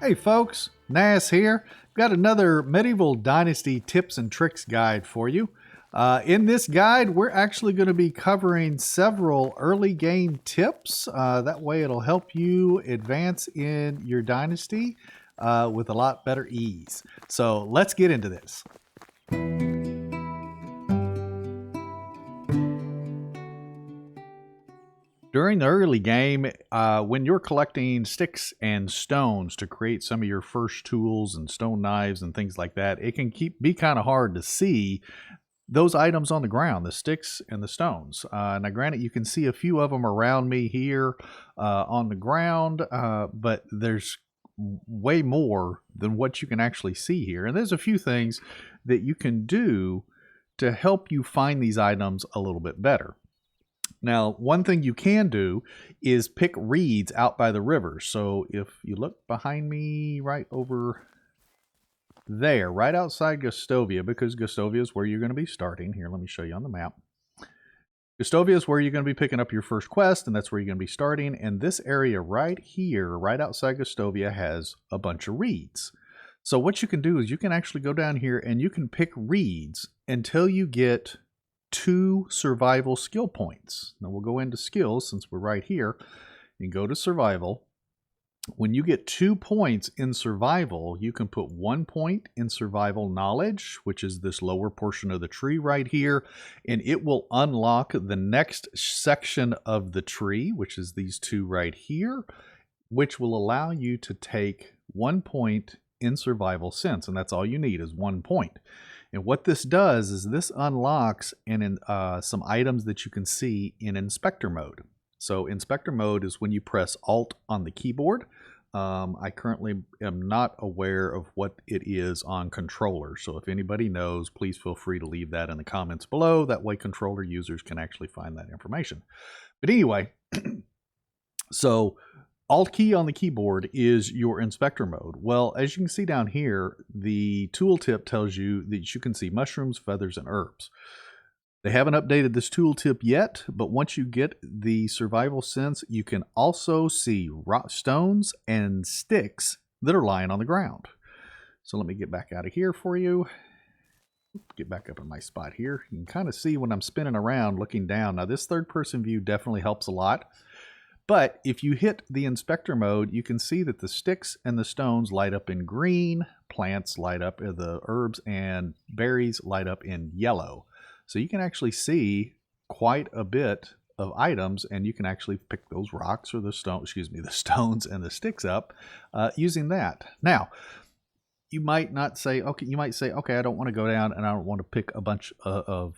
Hey folks, Nas here. Got another Medieval Dynasty tips and tricks guide for you. In this guide, we're actually going to be covering several early game tips. That way, it'll help you advance in your dynasty with a lot better ease. So, let's get into this. During the early game, when you're collecting sticks and stones to create some of your first tools and stone knives and things like that, it can be kind of hard to see those items on the ground, the sticks and the stones. Now, granted, you can see a few of them around me here on the ground, but there's way more than what you can actually see here. And there's a few things that you can do to help you find these items a little bit better. Now, one thing you can do is pick reeds out by the river. So if you look behind me right over there, right outside Gustovia, because Gustovia is where you're going to be starting. Here, let me show you on the map. Gustovia is where you're going to be picking up your first quest, and that's where you're going to be starting. And this area right here, right outside Gustovia, has a bunch of reeds. So what you can do is you can actually go down here and you can pick reeds until you get 2 survival skill points. Now we'll go into skills since we're right here and go to survival. When you get 2 points in survival, you can put 1 point in survival knowledge, which is this lower portion of the tree right here, and it will unlock the next section of the tree, which is these 2 right here, which will allow you to take 1 point in survival sense, and that's all you need is 1 point. And what this does is this unlocks some items that you can see in inspector mode. So inspector mode is when you press Alt on the keyboard. I currently am not aware of what it is on controller. So if anybody knows, please feel free to leave that in the comments below. That way controller users can actually find that information. But anyway, so Alt key on the keyboard is your inspector mode. Well, as you can see down here, the tooltip tells you that you can see mushrooms, feathers, and herbs. They haven't updated this tooltip yet, but once you get the survival sense, you can also see rock stones and sticks that are lying on the ground. So let me get back out of here for you. Get back up in my spot here. You can kind of see when I'm spinning around looking down. Now this third person view definitely helps a lot. But if you hit the inspector mode, you can see that the sticks and the stones light up in green, plants light up, the herbs and berries light up in yellow. So you can actually see quite a bit of items, and you can actually pick those rocks or the stones and the sticks up using that. Now, you might not say, okay, you might say, okay, I don't want to go down and I don't want to pick a bunch of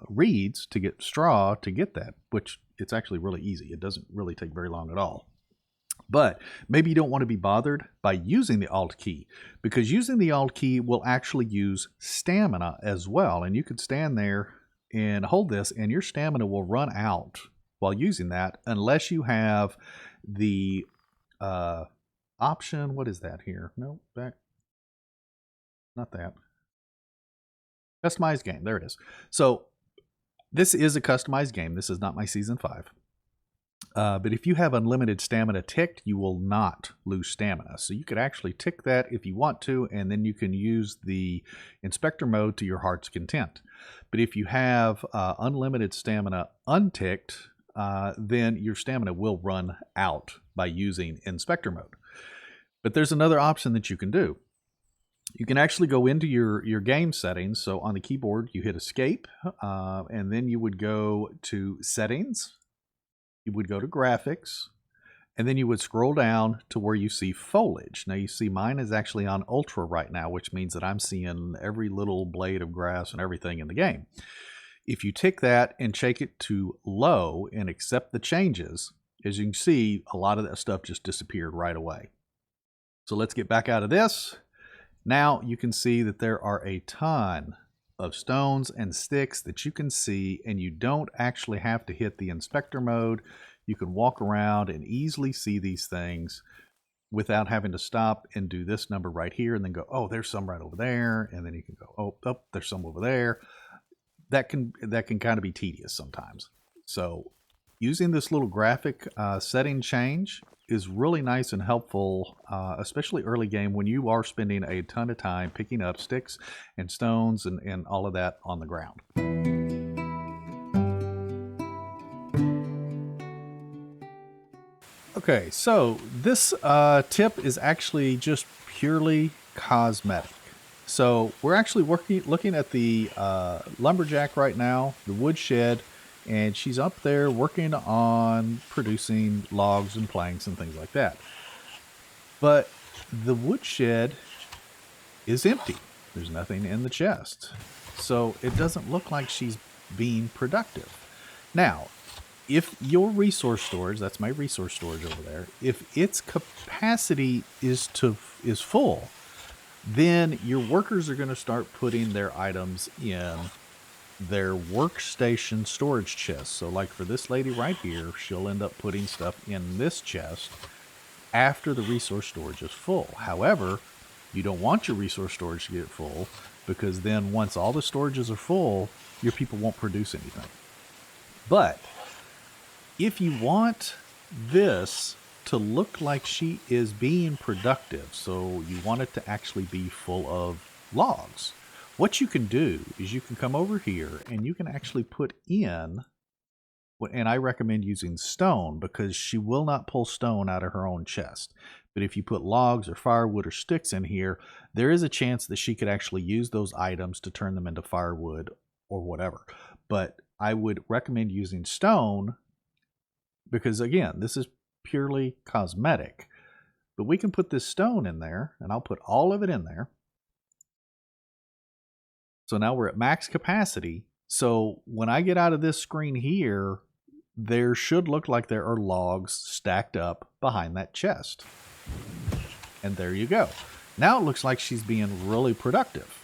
reeds to get straw to get that, which it's actually really easy. It doesn't really take very long at all. But maybe you don't want to be bothered by using the Alt key, because using the Alt key will actually use stamina as well. And you could stand there and hold this and your stamina will run out while using that unless you have the option. What is that here? No, back. Not that. Customized game. There it is. So this is a customized game. This is not my Season 5. But if you have unlimited stamina ticked, you will not lose stamina. So you could actually tick that if you want to, and then you can use the inspector mode to your heart's content. But if you have unlimited stamina unticked, then your stamina will run out by using inspector mode. But there's another option that you can do. You can actually go into your game settings. So on the keyboard, you hit escape, and then you would go to settings. You would go to graphics, and then you would scroll down to where you see foliage. Now you see mine is actually on ultra right now, which means that I'm seeing every little blade of grass and everything in the game. If you tick that and shake it to low and accept the changes, as you can see, a lot of that stuff just disappeared right away. So let's get back out of this. Now you can see that there are a ton of stones and sticks that you can see, and you don't actually have to hit the inspector mode. You can walk around and easily see these things without having to stop and do this number right here and then go, oh, there's some right over there, and then you can go, oh, there's some over there. That can kind of be tedious sometimes. So using this little graphic setting change is really nice and helpful, especially early game when you are spending a ton of time picking up sticks and stones and all of that on the ground. Okay, so this tip is actually just purely cosmetic. So we're actually looking at the lumberjack right now, the woodshed, and she's up there working on producing logs and planks and things like that. But the woodshed is empty. There's nothing in the chest. So it doesn't look like she's being productive. Now, if your resource storage, that's my resource storage over there, if its capacity is full, then your workers are going to start putting their items in their workstation storage chest. So like for this lady right here, she'll end up putting stuff in this chest after the resource storage is full. However, you don't want your resource storage to get full, because then once all the storages are full, your people won't produce anything. But if you want this to look like she is being productive, so you want it to actually be full of logs, what you can do is you can come over here and you can actually put in, and I recommend using stone because she will not pull stone out of her own chest. But if you put logs or firewood or sticks in here, there is a chance that she could actually use those items to turn them into firewood or whatever. But I would recommend using stone because, again, this is purely cosmetic. But we can put this stone in there, and I'll put all of it in there. So now we're at max capacity. So when I get out of this screen here, there should look like there are logs stacked up behind that chest. And there you go. Now it looks like she's being really productive.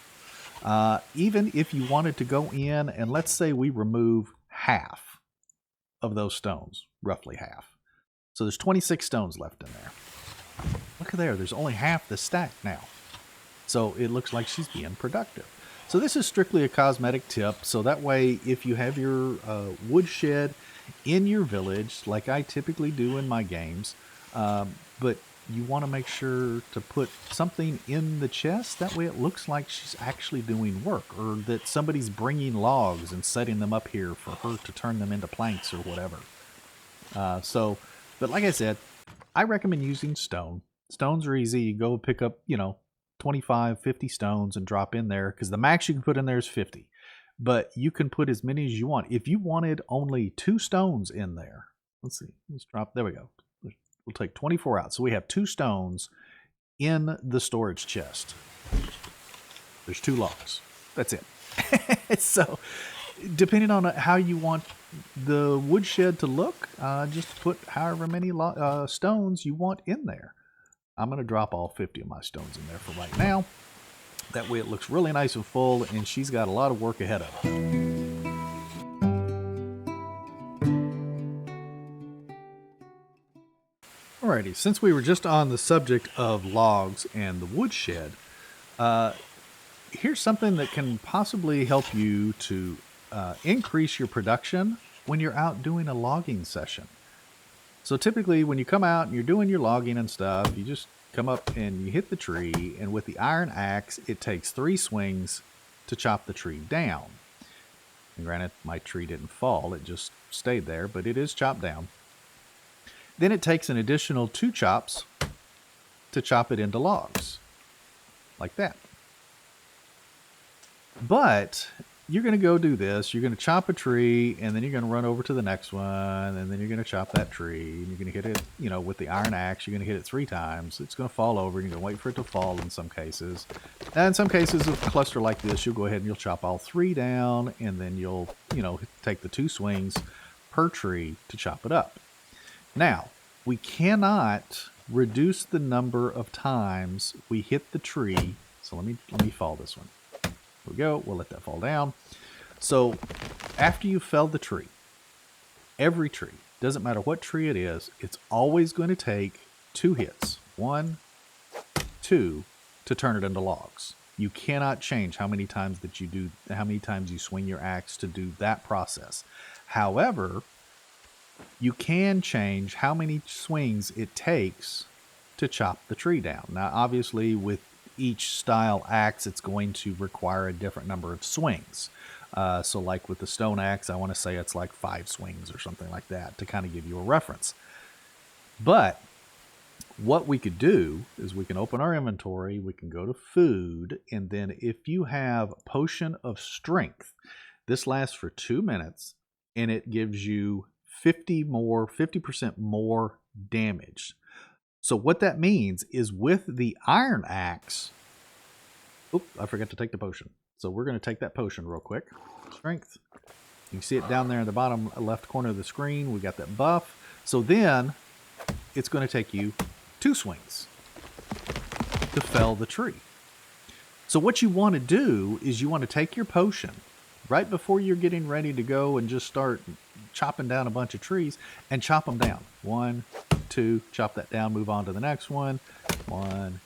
Even if you wanted to go in and let's say we remove half of those stones, roughly half. So there's 26 stones left in there. Look at there, there's only half the stack now. So it looks like she's being productive. So this is strictly a cosmetic tip. So that way, if you have your woodshed in your village, like I typically do in my games, but you want to make sure to put something in the chest. That way it looks like she's actually doing work, or that somebody's bringing logs and setting them up here for her to turn them into planks or whatever. But like I said, I recommend using stone. Stones are easy. You go pick up, 25, 50 stones and drop in there, because the max you can put in there is 50. But you can put as many as you want. If you wanted only 2 stones in there, let's see, let's drop, there we go. We'll take 24 out. So we have 2 stones in the storage chest. There's 2 logs. That's it. So depending on how you want the woodshed to look, just put however many stones you want in there. I'm going to drop all 50 of my stones in there for right now. That way it looks really nice and full, and she's got a lot of work ahead of her. Alrighty, since we were just on the subject of logs and the woodshed, here's something that can possibly help you to increase your production when you're out doing a logging session. So typically when you come out and you're doing your logging and stuff, you just come up and you hit the tree, and with the iron axe, it takes 3 swings to chop the tree down. And granted, my tree didn't fall, it just stayed there, but it is chopped down. Then it takes an additional 2 chops to chop it into logs, like that. But you're going to go do this. You're going to chop a tree, and then you're going to run over to the next one, and then you're going to chop that tree, and you're going to hit it, with the iron axe. You're going to hit it 3 times. It's going to fall over, and you're going to wait for it to fall in some cases. And in some cases, with a cluster like this, you'll go ahead and you'll chop all 3 down, and then you'll, take the 2 swings per tree to chop it up. Now, we cannot reduce the number of times we hit the tree. So let me fall this one. There we go. We'll let that fall down. So after you fell the tree, every tree, doesn't matter what tree it is, it's always going to take 2 hits. 1, 2, to turn it into logs. You cannot change how many times you swing your axe to do that process. However, you can change how many swings it takes to chop the tree down. Now, obviously, with each style axe, it's going to require a different number of swings. So like with the stone axe, I want to say it's like 5 swings or something like that to kind of give you a reference. But what we could do is we can open our inventory, we can go to food, and then if you have Potion of Strength, this lasts for 2 minutes, and it gives you 50% more damage. So what that means is with the iron axe, I forgot to take the potion. So we're going to take that potion real quick. Strength. You can see it down there in the bottom left corner of the screen. We got that buff. So then it's going to take you 2 swings to fell the tree. So what you want to do is you want to take your potion right before you're getting ready to go and just start chopping down a bunch of trees and chop them down. 1, 2, chop that down, move on to the next one. 1,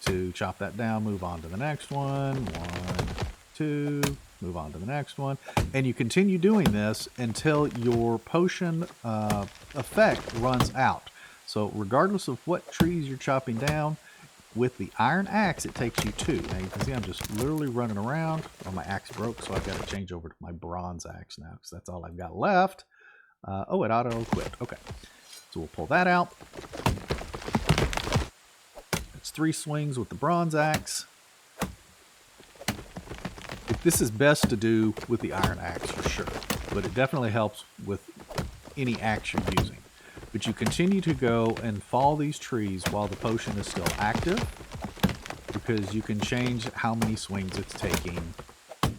2, chop that down, move on to the next one. 1, 2, move on to the next one. And you continue doing this until your potion effect runs out. So regardless of what trees you're chopping down, with the iron axe, it takes you 2. Now you can see I'm just literally running around. Oh, my axe broke, so I've got to change over to my bronze axe now because that's all I've got left. It auto-equipped. Okay, so we'll pull that out. It's 3 swings with the bronze axe. This is best to do with the iron axe for sure, but it definitely helps with any axe you're using. But you continue to go and fall these trees while the potion is still active, because you can change how many swings it's taking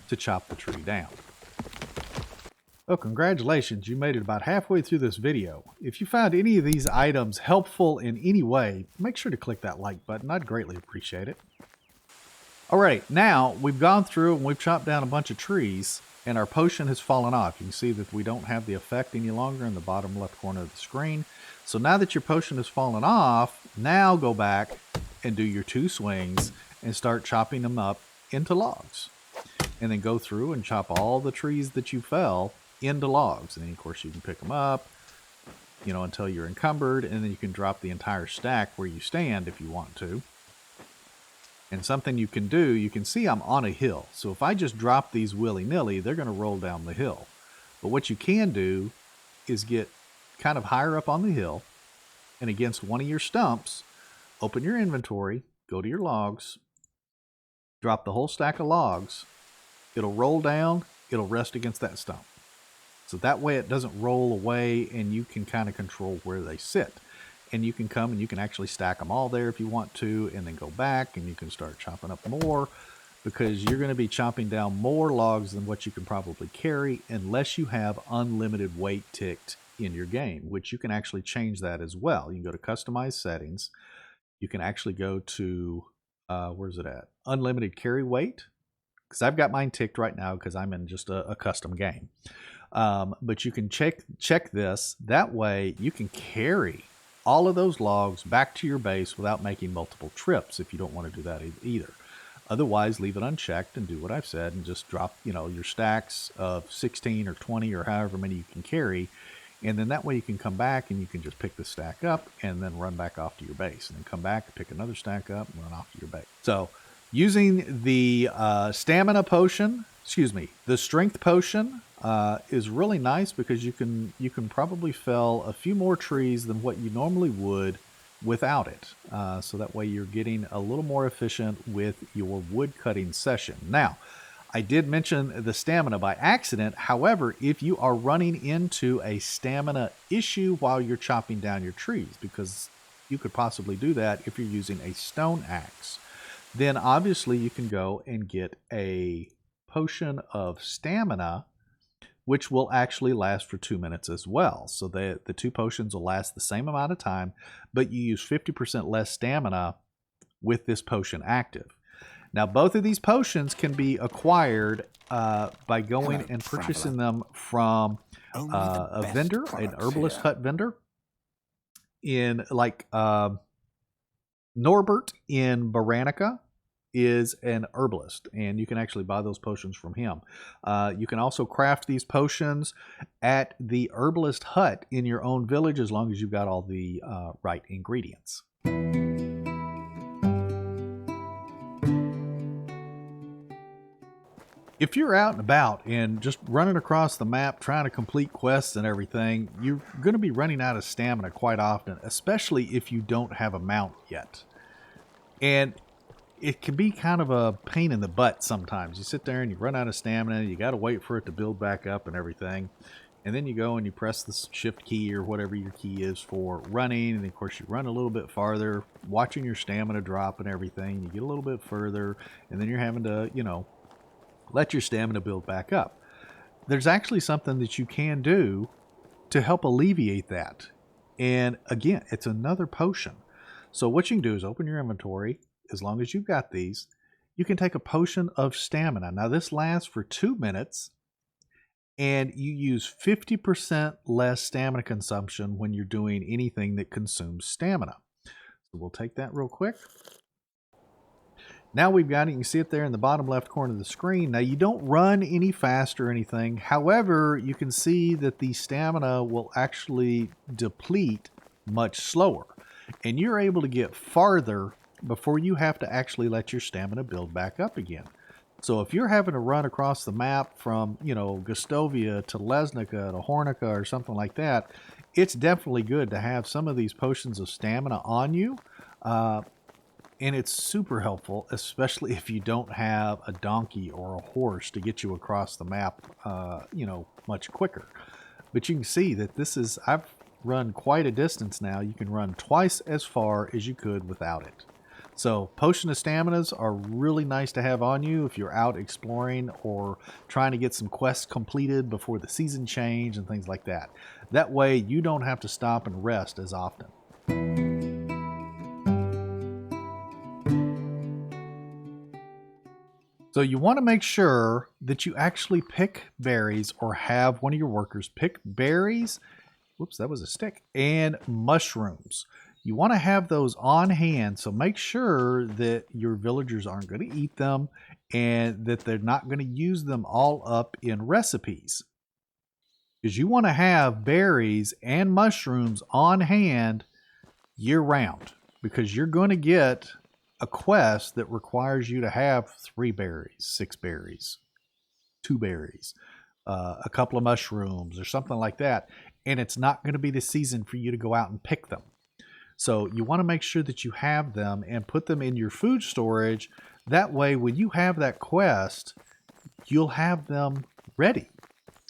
to chop the tree down. Oh, congratulations, you made it about halfway through this video. If you found any of these items helpful in any way, make sure to click that like button. I'd greatly appreciate it. Alright, now we've gone through and we've chopped down a bunch of trees, and our potion has fallen off. You can see that we don't have the effect any longer in the bottom left corner of the screen. So now that your potion has fallen off, now go back and do your 2 swings and start chopping them up into logs. And then go through and chop all the trees that you fell into logs. And then of course you can pick them up, until you're encumbered, and then you can drop the entire stack where you stand if you want to. And something you can do, you can see I'm on a hill. So if I just drop these willy-nilly, they're going to roll down the hill. But what you can do is get kind of higher up on the hill, and against one of your stumps, open your inventory, go to your logs, drop the whole stack of logs. It'll roll down, it'll rest against that stump. So that way it doesn't roll away, and you can kind of control where they sit. And you can come and you can actually stack them all there if you want to, and then go back and you can start chopping up more, because you're going to be chopping down more logs than what you can probably carry, unless you have unlimited weight ticked in your game, which you can actually change that as well. You can go to customize settings. You can actually go to, where's it at? Unlimited carry weight, because I've got mine ticked right now because I'm in just a custom game. But you can check this. That way you can carry all of those logs back to your base without making multiple trips if you don't want to do that either. Otherwise, leave it unchecked and do what I've said and just drop, your stacks of 16 or 20 or however many you can carry. And then that way you can come back and you can just pick the stack up and then run back off to your base. And then come back, pick another stack up, and run off to your base. So using the stamina potion, the strength potion, is really nice because you can probably fell a few more trees than what you normally would without it. So that way you're getting a little more efficient with your wood cutting session. Now, I did mention the stamina by accident. However, if you are running into a stamina issue while you're chopping down your trees, because you could possibly do that if you're using a stone axe, then obviously you can go and get a potion of stamina, which will actually last for 2 minutes as well. So the 2 potions will last the same amount of time, but you use 50% less stamina with this potion active. Now, both of these potions can be acquired by going and purchasing them from a vendor, an herbalist hut vendor, in like Norbert in Baranica is an herbalist, and you can actually buy those potions from him. You can also craft these potions at the herbalist hut in your own village as long as you've got all the right ingredients. If you're out and about and just running across the map trying to complete quests and everything, you're going to be running out of stamina quite often, especially if you don't have a mount yet. And it can be kind of a pain in the butt sometimes. You sit there and you run out of stamina, you got to wait for it to build back up and everything. And then you go and you press the shift key or whatever your key is for running. And of course you run a little bit farther, watching your stamina drop and everything. You get a little bit further and then you're having to, let your stamina build back up. There's actually something that you can do to help alleviate that. And again, it's another potion. So what you can do is open your inventory. As long as you've got these, you can take a potion of stamina. Now this lasts for 2 minutes and you use 50% less stamina consumption when you're doing anything that consumes stamina. So we'll take that real quick. Now we've got it. You can see it there in the bottom left corner of the screen. Now you don't run any faster or anything. However, you can see that the stamina will actually deplete much slower. And you're able to get farther before you have to actually let your stamina build back up again. So if you're having to run across the map from, Gustovia to Lesnica to Hornica or something like that, it's definitely good to have some of these potions of stamina on you. And it's super helpful, especially if you don't have a donkey or a horse to get you across the map, much quicker. But you can see that I've run quite a distance now. You can run twice as far as you could without it. So potion of staminas are really nice to have on you if you're out exploring or trying to get some quests completed before the season change and things like that. That way you don't have to stop and rest as often. So you want to make sure that you actually pick berries or have one of your workers pick berries. Whoops, that was a stick. And mushrooms. You want to have those on hand, so make sure that your villagers aren't going to eat them and that they're not going to use them all up in recipes. Because you want to have berries and mushrooms on hand year round, because you're going to get a quest that requires you to have 3 berries, 6 berries, 2 berries, a couple of mushrooms or something like that. And it's not going to be the season for you to go out and pick them. So you want to make sure that you have them and put them in your food storage. That way, when you have that quest, you'll have them ready.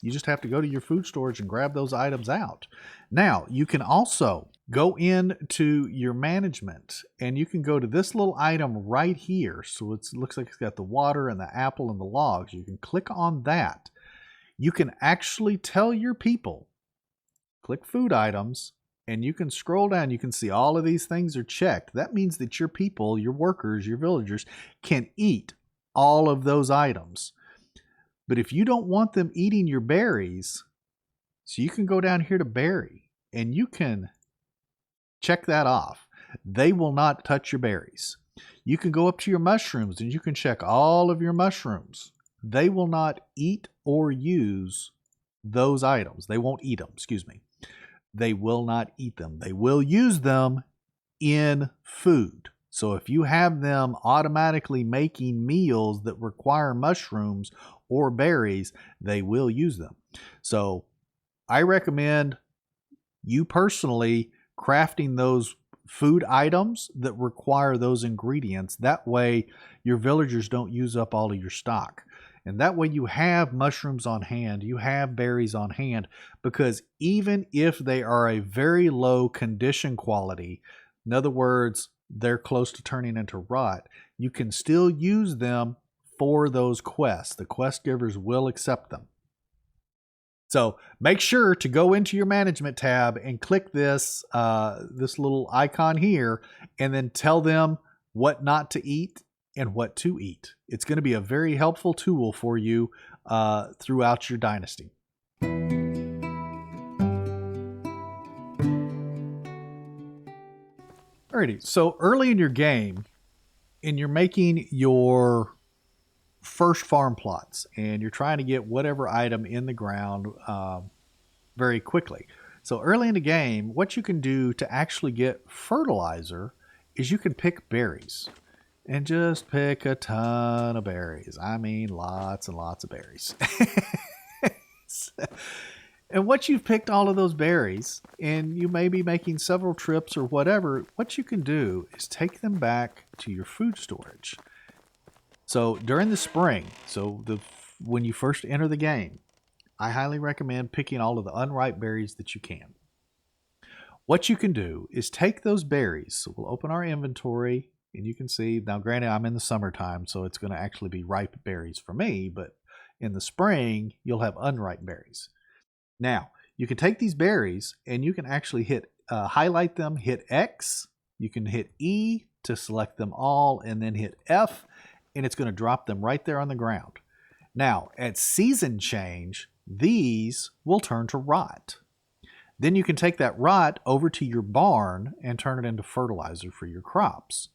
You just have to go to your food storage and grab those items out. Now, you can also go into your management and you can go to this little item right here. So it looks like it's got the water and the apple and the logs. You can click on that. You can actually tell your people, click food items, and you can scroll down. You can see all of these things are checked. That means that your people, your workers, your villagers can eat all of those items. But if you don't want them eating your berries, so you can go down here to berry and you can check that off. They will not touch your berries. You can go up to your mushrooms and you can check all of your mushrooms. They will not eat or use those items. They won't eat them, excuse me. They will not eat them. They will use them in food. So if you have them automatically making meals that require mushrooms or berries, they will use them. So I recommend you personally crafting those food items that require those ingredients. That way your villagers don't use up all of your stock. And that way you have mushrooms on hand, you have berries on hand, because even if they are a very low condition quality, in other words, they're close to turning into rot, you can still use them for those quests. The quest givers will accept them. So make sure to go into your management tab and click this little icon here and then tell them what not to eat and what to eat. It's going to be a very helpful tool for you throughout your dynasty. Alrighty, so early in your game, and you're making your first farm plots and you're trying to get whatever item in the ground very quickly. So early in the game, what you can do to actually get fertilizer is you can pick berries and just pick a ton of berries. I mean, lots and lots of berries. And once you've picked all of those berries and you may be making several trips or whatever, what you can do is take them back to your food storage. So during the spring, when you first enter the game, I highly recommend picking all of the unripe berries that you can. What you can do is take those berries. So we'll open our inventory and you can see, now granted I'm in the summertime, so it's going to actually be ripe berries for me, but in the spring, you'll have unripe berries. Now, you can take these berries and you can actually highlight them, hit X, you can hit E to select them all, and then hit F, and it's going to drop them right there on the ground. Now, at season change, these will turn to rot. Then you can take that rot over to your barn and turn it into fertilizer for your crops.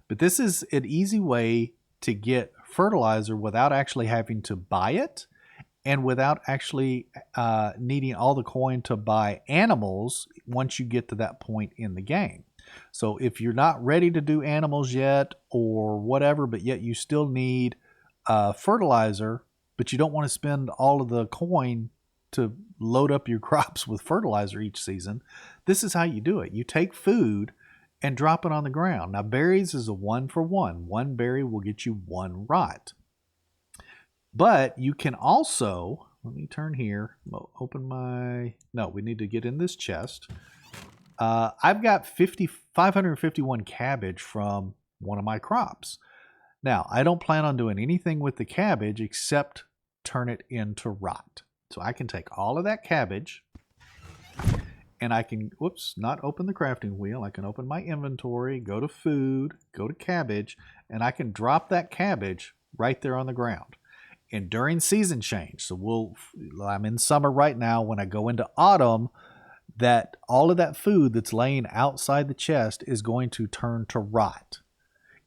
But this is an easy way to get fertilizer without actually having to buy it and without actually needing all the coin to buy animals once you get to that point in the game. So if you're not ready to do animals yet or whatever, but yet you still need fertilizer, but you don't want to spend all of the coin to load up your crops with fertilizer each season, this is how you do it. You take food and drop it on the ground. Now, berries is a 1-for-1. One berry will get you one rot. But you can also, let me turn here, we need to get in this chest. I've got 551 cabbage from one of my crops. Now, I don't plan on doing anything with the cabbage except turn it into rot. So I can take all of that cabbage and I can, not open the crafting wheel. I can open my inventory, go to food, go to cabbage, and I can drop that cabbage right there on the ground. And during season change, so I'm in summer right now. When I go into autumn, that all of that food that's laying outside the chest is going to turn to rot.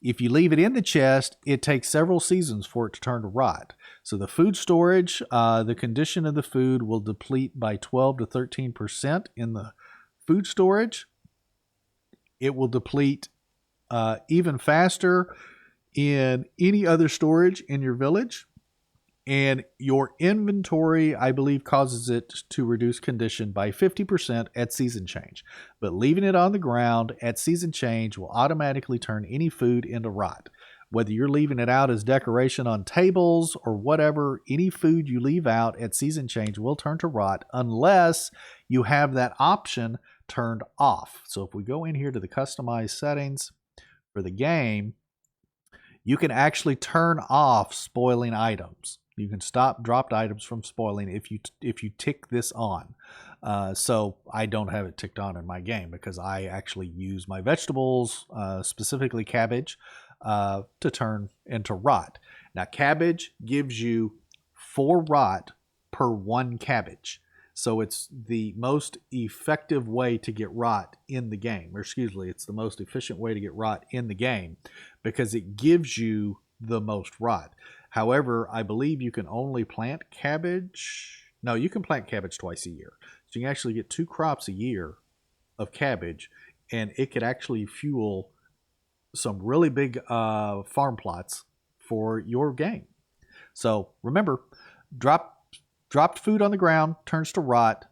If you leave it in the chest, it takes several seasons for it to turn to rot. So the food storage, the condition of the food will deplete by 12 to 13% in the food storage. It will deplete even faster in any other storage in your village. And your inventory, I believe, causes it to reduce condition by 50% at season change. But leaving it on the ground at season change will automatically turn any food into rot. Whether you're leaving it out as decoration on tables or whatever, any food you leave out at season change will turn to rot unless you have that option turned off. So if we go in here to the customized settings for the game, you can actually turn off spoiling items. You can stop dropped items from spoiling if you tick this on. So I don't have it ticked on in my game because I actually use my vegetables, specifically cabbage, to turn into rot. Now cabbage gives you 4 rot per 1 cabbage. So it's the most effective way to get rot in the game. It's the most efficient way to get rot in the game because it gives you the most rot. However, I believe you can only plant cabbage. No, you can plant cabbage twice a year. So you can actually get 2 crops a year of cabbage, and it could actually fuel some really big farm plots for your game. So remember, dropped food on the ground turns to rot.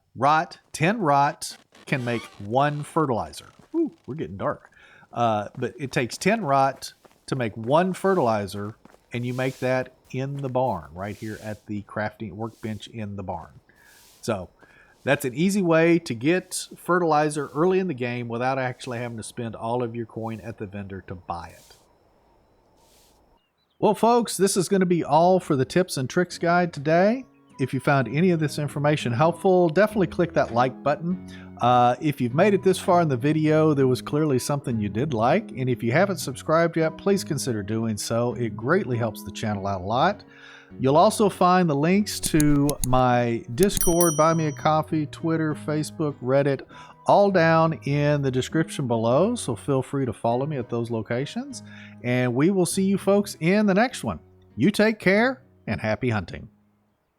10 rot can make 1 fertilizer. Ooh, we're getting dark. But it takes 10 rot to make 1 fertilizer, and you make that in the barn, right here at the crafting workbench in the barn. So that's an easy way to get fertilizer early in the game without actually having to spend all of your coin at the vendor to buy it. Well, folks, this is going to be all for the tips and tricks guide today. If you found any of this information helpful, definitely click that like button. If you've made it this far in the video, there was clearly something you did like. And if you haven't subscribed yet, please consider doing so. It greatly helps the channel out a lot. You'll also find the links to my Discord, Buy Me a Coffee, Twitter, Facebook, Reddit, all down in the description below, so feel free to follow me at those locations, and we will see you folks in the next one. You take care and happy hunting.